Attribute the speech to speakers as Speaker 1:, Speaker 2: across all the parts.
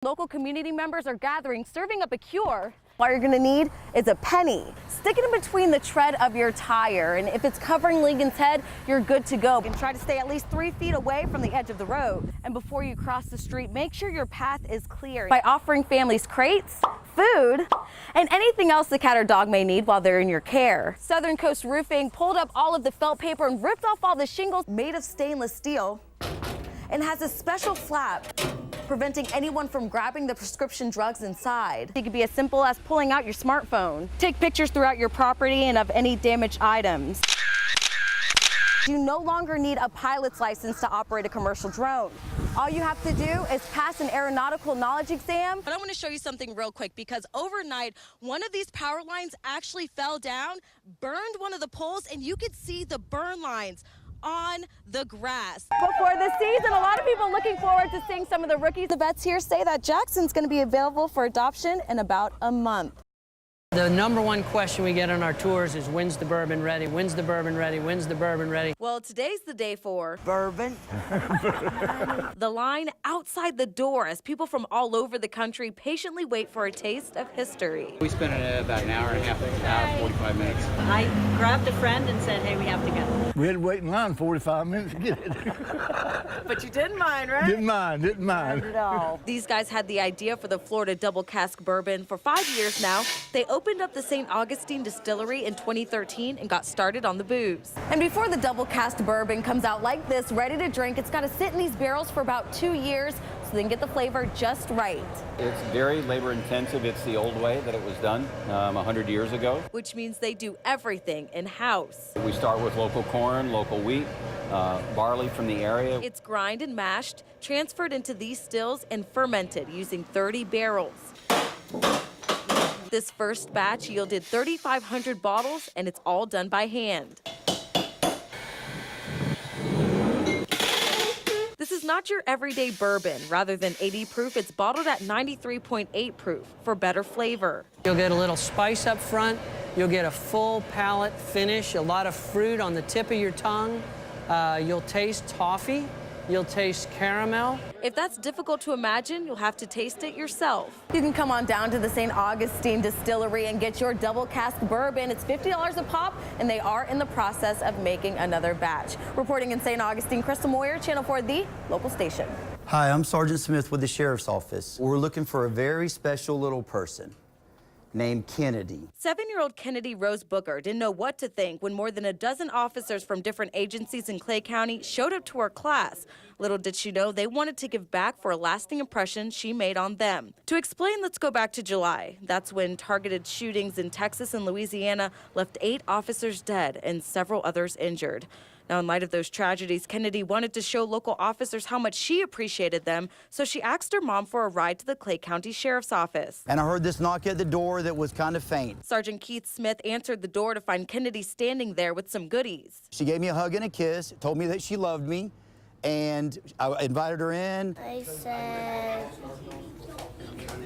Speaker 1: Local community members are gathering, serving up a cure. All you're gonna need is a penny. Stick it in between the tread of your tire, and if it's covering Lincoln's head, you're good to go. And try to stay at least 3 feet away from the edge of the road. And before you cross the street, make sure your path is clear by offering families crates, food, and anything else the cat or dog may need while they're in your care. Southern Coast Roofing pulled up all of the felt paper and ripped off all the shingles made of stainless steel, and has a special flap preventing anyone from grabbing the prescription drugs inside. It could be as simple as pulling out your smartphone. Take pictures throughout your property and of any damaged items. You no longer need a pilot's license to operate a commercial drone. All you have to do is pass an aeronautical knowledge exam. But I want to show you something real quick, because overnight, one of these power lines actually fell down, burned one of the poles, and you could see the burn lines on the grass. Before the season, a lot of people looking forward to seeing some of the rookies. The vets here say that Jackson's going to be available for adoption in about a month.
Speaker 2: The number one question we get on our tours is, when's the bourbon ready? When's the bourbon ready? When's the bourbon ready?
Speaker 1: Well, today's the day for
Speaker 3: bourbon.
Speaker 1: The line outside the door as people from all over the country patiently wait for a taste of history.
Speaker 4: We spent about an hour and a half, an hour, 45 minutes.
Speaker 5: I grabbed a friend and said, hey, we have to go.
Speaker 3: We had to wait in line 45 minutes to get it.
Speaker 1: But you didn't mind, right?
Speaker 3: Didn't mind.
Speaker 1: Not at all. These guys had the idea for the Florida double cask bourbon for 5 years now. They opened up the St. Augustine distillery in 2013 and got started on the booze. And before the double cask bourbon comes out like this, ready to drink, it's got to sit in these barrels for about 2 years so they can get the flavor just right.
Speaker 4: It's very labor intensive. It's the old way that it was done 100 years ago.
Speaker 1: Which means they do everything in-house.
Speaker 4: We start with local corn, local wheat, barley from the area.
Speaker 1: It's grind and mashed, transferred into these stills, and fermented using 30 barrels. This first batch yielded 3,500 bottles, and it's all done by hand. This is not your everyday bourbon. Rather than 80 proof, it's bottled at 93.8 proof for better flavor.
Speaker 2: You'll get a little spice up front. You'll get a full palate finish, a lot of fruit on the tip of your tongue. You'll taste toffee. You'll taste caramel.
Speaker 1: If that's difficult to imagine, you'll have to taste it yourself. You can come on down to the St. Augustine Distillery and get your double cask bourbon. It's $50 a pop, and they are in the process of making another batch. Reporting in St. Augustine, Crystal Moyer, Channel 4, the local station.
Speaker 6: Hi, I'm Sergeant Smith with the Sheriff's Office. We're looking for a very special little person named Kennedy.
Speaker 1: 7-year-old Kennedy Rose Booker didn't know what to think when more than a dozen officers from different agencies in Clay County showed up to her class. Little did she know they wanted to give back for a lasting impression she made on them. To explain, let's go back to July. That's when targeted shootings in Texas and Louisiana left 8 officers dead and several others injured. Now, in light of those tragedies, Kennedy wanted to show local officers how much she appreciated them, so she asked her mom for a ride to the Clay County Sheriff's Office.
Speaker 6: And I heard this knock at the door that was kind of faint.
Speaker 1: Sergeant Keith Smith answered the door to find Kennedy standing there with some goodies.
Speaker 6: She gave me a hug and a kiss, told me that she loved me, and I invited her in.
Speaker 7: I said,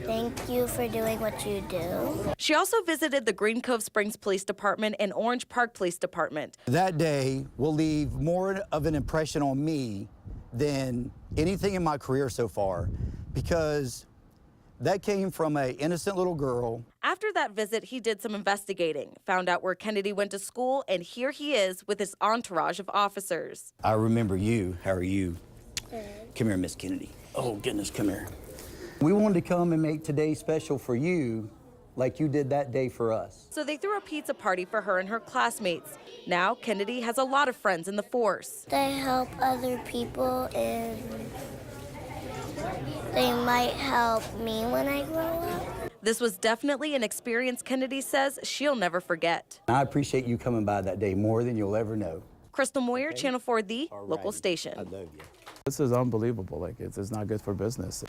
Speaker 7: thank you for doing what you do.
Speaker 1: She also visited the Green Cove Springs Police Department and Orange Park Police Department.
Speaker 6: That day will leave more of an impression on me than anything in my career so far, because that came from an innocent little girl.
Speaker 1: After that visit, he did some investigating, found out where Kennedy went to school, and here he is with his entourage of officers.
Speaker 6: I remember you. How are you? Good. Come here, Miss Kennedy. Oh, goodness, come here. We wanted to come and make today special for you, like you did that day for us.
Speaker 1: So they threw a pizza party for her and her classmates. Now, Kennedy has a lot of friends in the force.
Speaker 7: They help other people, and they might help me when I grow up.
Speaker 1: This was definitely an experience Kennedy says she'll never forget.
Speaker 6: I appreciate you coming by that day more than you'll ever know.
Speaker 1: Crystal Moyer, Channel 4, the local station.
Speaker 6: I love you.
Speaker 8: This is unbelievable. Like, it's not good for business.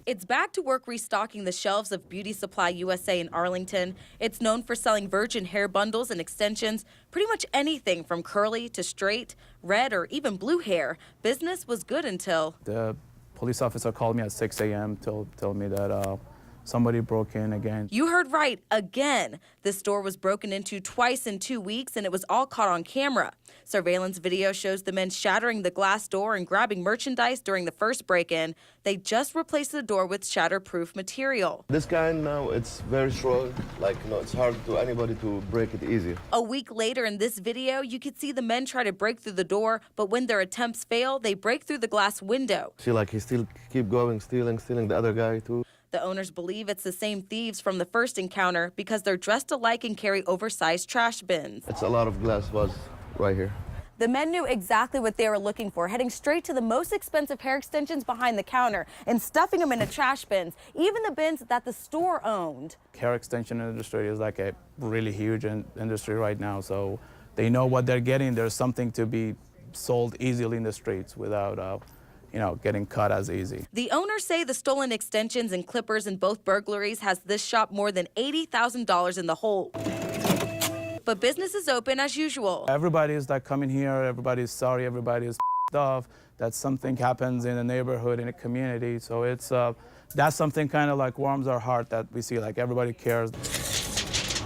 Speaker 1: It's back to work restocking the shelves of Beauty Supply USA in Arlington. It's known for selling virgin hair bundles and extensions, pretty much anything from curly to straight, red, or even blue hair. Business was good until
Speaker 8: The police officer called me at 6 a.m. told me that somebody broke in again.
Speaker 1: You heard right, again. This store was broken into twice in 2 weeks, and it was all caught on camera. Surveillance video shows the men shattering the glass door and grabbing merchandise during the first break-in. They just replaced the door with shatterproof material.
Speaker 9: This kind now, it's very strong. Like, it's hard to anybody to break it easy.
Speaker 1: A week later in this video, you could see the men try to break through the door, but when their attempts fail, they break through the glass window.
Speaker 9: See, like, he still keep going, stealing the other guy, too.
Speaker 1: The owners believe it's the same thieves from the first encounter because they're dressed alike and carry oversized trash bins.
Speaker 9: It's a lot of glass was right here.
Speaker 1: The men knew exactly what they were looking for, heading straight to the most expensive hair extensions behind the counter and stuffing them into trash bins, even the bins that the store owned.
Speaker 8: Hair extension industry is like a really huge industry right now, so they know what they're getting. There's something to be sold easily in the streets without getting cut as easy.
Speaker 1: The owners say the stolen extensions and clippers in both burglaries has this shop more than $80,000 in the hole. But business is open as usual.
Speaker 8: Everybody is like coming here, everybody's sorry, everybody is off that something happens in a neighborhood, in a community. So it's that's something kind of like warms our heart that we see like everybody cares.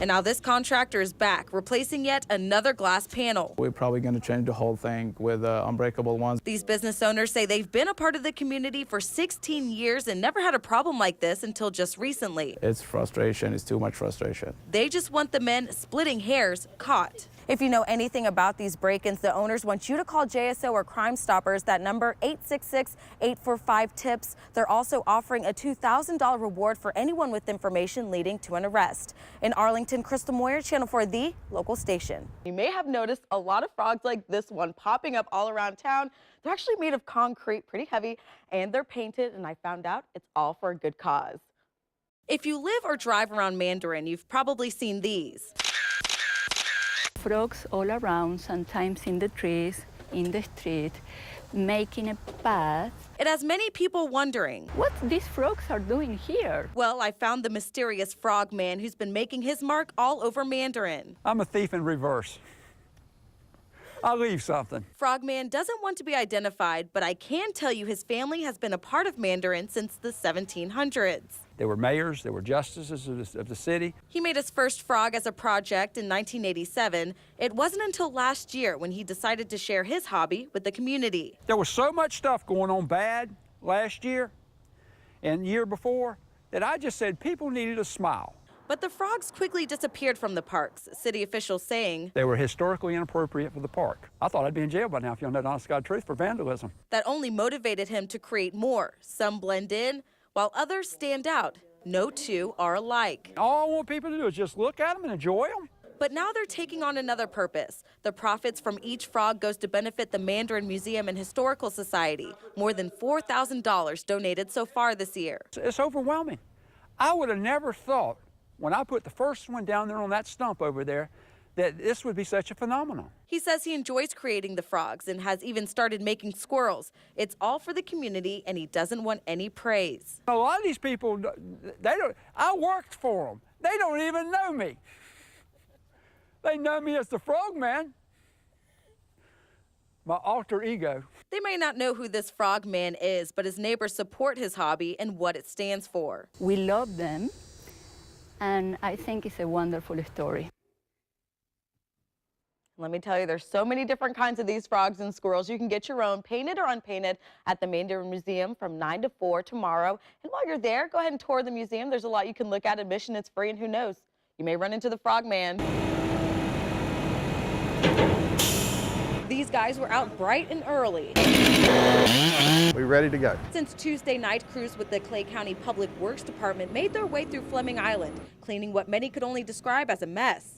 Speaker 1: And now this contractor is back, replacing yet another glass panel.
Speaker 8: We're probably going to change the whole thing with unbreakable ones.
Speaker 1: These business owners say they've been a part of the community for 16 years and never had a problem like this until just recently.
Speaker 8: It's frustration. It's too much frustration.
Speaker 1: They just want the men splitting hairs caught. If you know anything about these break-ins, the owners want you to call JSO or Crime Stoppers. That number, 866-845-TIPS. They're also offering a $2,000 reward for anyone with information leading to an arrest. In Arlington, Crystal Moyer, Channel 4, the local station. You may have noticed a lot of frogs like this one popping up all around town. They're actually made of concrete, pretty heavy, and they're painted, and I found out it's all for a good cause. If you live or drive around Mandarin, you've probably seen these.
Speaker 10: Frogs all around, sometimes in the trees, in the street, making a path.
Speaker 1: It has many people wondering
Speaker 10: what these frogs are doing here.
Speaker 1: Well, I found the mysterious frog man who's been making his mark all over Mandarin.
Speaker 11: I'm a thief in reverse. I'll leave something.
Speaker 1: Frogman doesn't want to be identified, but I can tell you his family has been a part of Mandarin since the 1700s.
Speaker 11: There were mayors, there were justices of the city.
Speaker 1: He made his first frog as a project in 1987. It wasn't until last year when he decided to share his hobby with the community.
Speaker 11: There was so much stuff going on bad last year and year before that I just said people needed a smile.
Speaker 1: But the frogs quickly disappeared from the parks, city officials saying
Speaker 11: they were historically inappropriate for the park. I thought I'd be in jail by now if you don't know the honest God truth for vandalism.
Speaker 1: That only motivated him to create more. Some blend in, while others stand out. No two are alike.
Speaker 11: All I want people to do is just look at them and enjoy them.
Speaker 1: But now they're taking on another purpose. The profits from each frog goes to benefit the Mandarin Museum and Historical Society. More than $4,000 donated so far this year.
Speaker 11: It's overwhelming. I would have never thought when I put the first one down there on that stump over there that this would be such a phenomenon.
Speaker 1: He says he enjoys creating the frogs and has even started making squirrels. It's all for the community, and he doesn't want any praise.
Speaker 11: A lot of these people, I worked for them. They don't even know me. They know me as the frog man, my alter ego.
Speaker 1: They may not know who this frog man is, but his neighbors support his hobby and what it stands for.
Speaker 10: We love them, and I think it's a wonderful story.
Speaker 1: Let me tell you, there's so many different kinds of these frogs and squirrels. You can get your own, painted or unpainted, at the Mandarin Museum from 9 to 4 tomorrow. And while you're there, go ahead and tour the museum. There's a lot you can look at. Admission is free, and who knows, you may run into the frog man. These guys were out bright and early.
Speaker 12: We're ready to go.
Speaker 1: Since Tuesday night, crews with the Clay County Public Works Department made their way through Fleming Island, cleaning what many could only describe as a mess.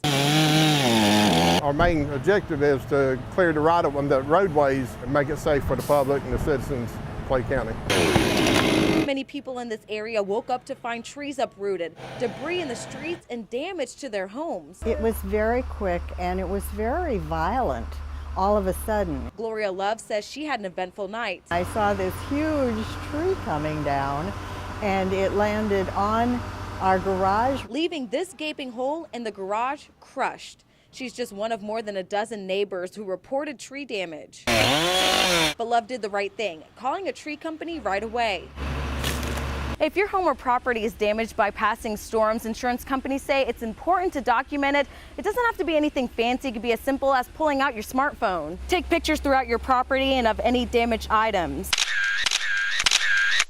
Speaker 12: Our main objective is to clear the roadways and make it safe for the public and the citizens of Clay County.
Speaker 1: Many people in this area woke up to find trees uprooted, debris in the streets, and damage to their homes.
Speaker 13: It was very quick and it was very violent all of a sudden.
Speaker 1: Gloria Love says she had an eventful night.
Speaker 13: I saw this huge tree coming down and it landed on our garage,
Speaker 1: leaving this gaping hole in the garage crushed. She's just one of more than a dozen neighbors who reported tree damage. But Love did the right thing, calling a tree company right away. If your home or property is damaged by passing storms, insurance companies say it's important to document it. It doesn't have to be anything fancy. It could be as simple as pulling out your smartphone. Take pictures throughout your property and of any damaged items.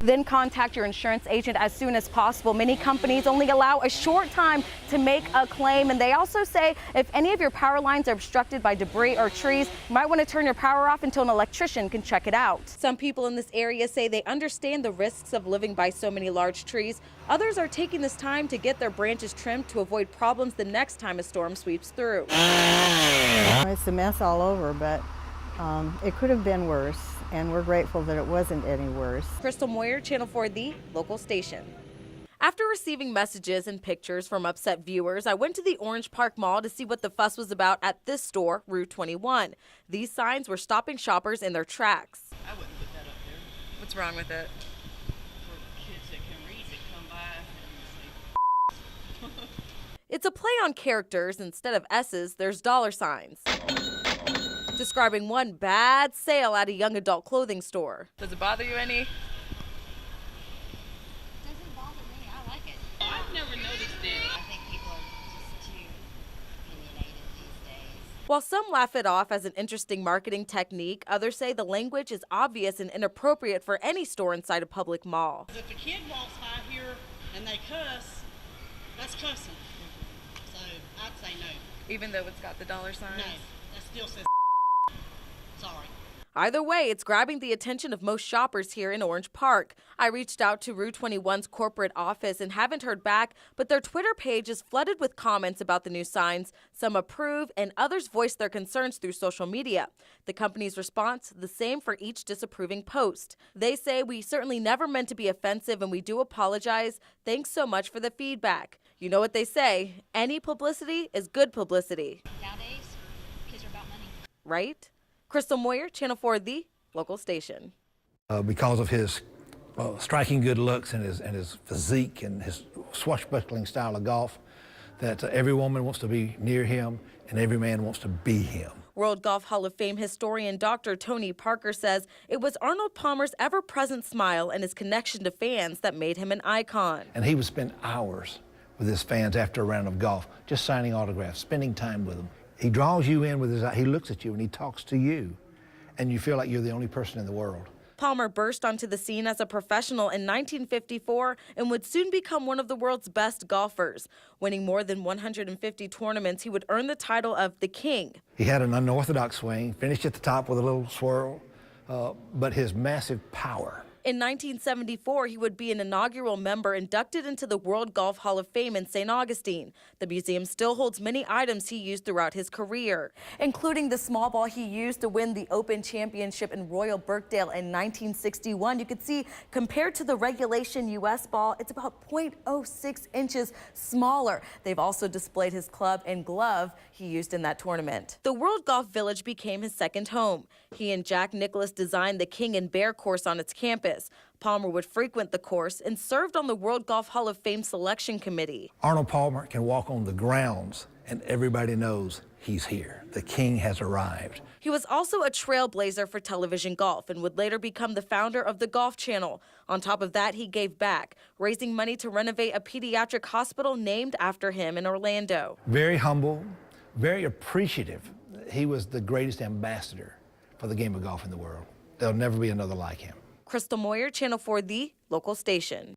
Speaker 1: Then contact your insurance agent as soon as possible. Many companies only allow a short time to make a claim, and they also say if any of your power lines are obstructed by debris or trees, you might want to turn your power off until an electrician can check it out. Some people in this area say they understand the risks of living by so many large trees. Others are taking this time to get their branches trimmed to avoid problems the next time a storm sweeps through.
Speaker 13: It's a mess all over, but it could have been worse, and we're grateful that it wasn't any worse.
Speaker 1: Crystal Moyer, Channel 4, the local station. After receiving messages and pictures from upset viewers, I went to the Orange Park Mall to see what the fuss was about at this store, Route 21. These signs were stopping shoppers in their tracks.
Speaker 2: I wouldn't put that up there.
Speaker 1: What's wrong with it?
Speaker 2: For kids that can read that come by and say,
Speaker 1: It's a play on characters. Instead of S's, there's dollar signs, describing one bad sale at a young adult clothing store. Does it bother you any?
Speaker 14: Doesn't bother me. I like it.
Speaker 2: I've never noticed it.
Speaker 14: I think people are just too opinionated these days.
Speaker 1: While some laugh it off as an interesting marketing technique, others say the language is obvious and inappropriate for any store inside a public mall.
Speaker 2: If a kid walks by here and they cuss, that's cussing. So I'd say no.
Speaker 1: Even though it's got the dollar signs?
Speaker 2: No, that still says sorry.
Speaker 1: Either way, it's grabbing the attention of most shoppers here in Orange Park. I reached out to Route 21's corporate office and haven't heard back, but their Twitter page is flooded with comments about the new signs. Some approve and others voice their concerns through social media. The company's response, the same for each disapproving post. They say, "We certainly never meant to be offensive and we do apologize. Thanks so much for the feedback." You know what they say, any publicity is good publicity.
Speaker 14: Nowadays, kids are about money.
Speaker 1: Right? Crystal Moyer, Channel 4, the local station.
Speaker 3: Because of his striking good looks and his physique and his swashbuckling style of golf, that every woman wants to be near him and every man wants to be him.
Speaker 1: World Golf Hall of Fame historian Dr. Tony Parker says it was Arnold Palmer's ever-present smile and his connection to fans that made him an icon.
Speaker 3: And he would spend hours with his fans after a round of golf, just signing autographs, spending time with them. He draws you in with his eye. He looks at you and he talks to you, and you feel like you're the only person in the world.
Speaker 1: Palmer burst onto the scene as a professional in 1954 and would soon become one of the world's best golfers. Winning more than 150 tournaments, he would earn the title of the King.
Speaker 3: He had an unorthodox swing, finished at the top with a little swirl, but his massive power.
Speaker 1: In 1974, he would be an inaugural member inducted into the World Golf Hall of Fame in St. Augustine. The museum still holds many items he used throughout his career, including the small ball he used to win the Open Championship in Royal Birkdale in 1961. You can see, compared to the regulation U.S. ball, it's about 0.06 inches smaller. They've also displayed his club and glove he used in that tournament. The World Golf Village became his second home. He and Jack Nicklaus designed the King and Bear course on its campus. Palmer would frequent the course and served on the World Golf Hall of Fame selection committee.
Speaker 3: Arnold Palmer can walk on the grounds and everybody knows he's here. The King has arrived.
Speaker 1: He was also a trailblazer for television golf and would later become the founder of the Golf Channel. On top of that, he gave back, raising money to renovate a pediatric hospital named after him in Orlando.
Speaker 3: Very humble, very appreciative. He was the greatest ambassador for the game of golf in the world. There'll never be another like him.
Speaker 1: Crystal Moyer, Channel 4, the local station.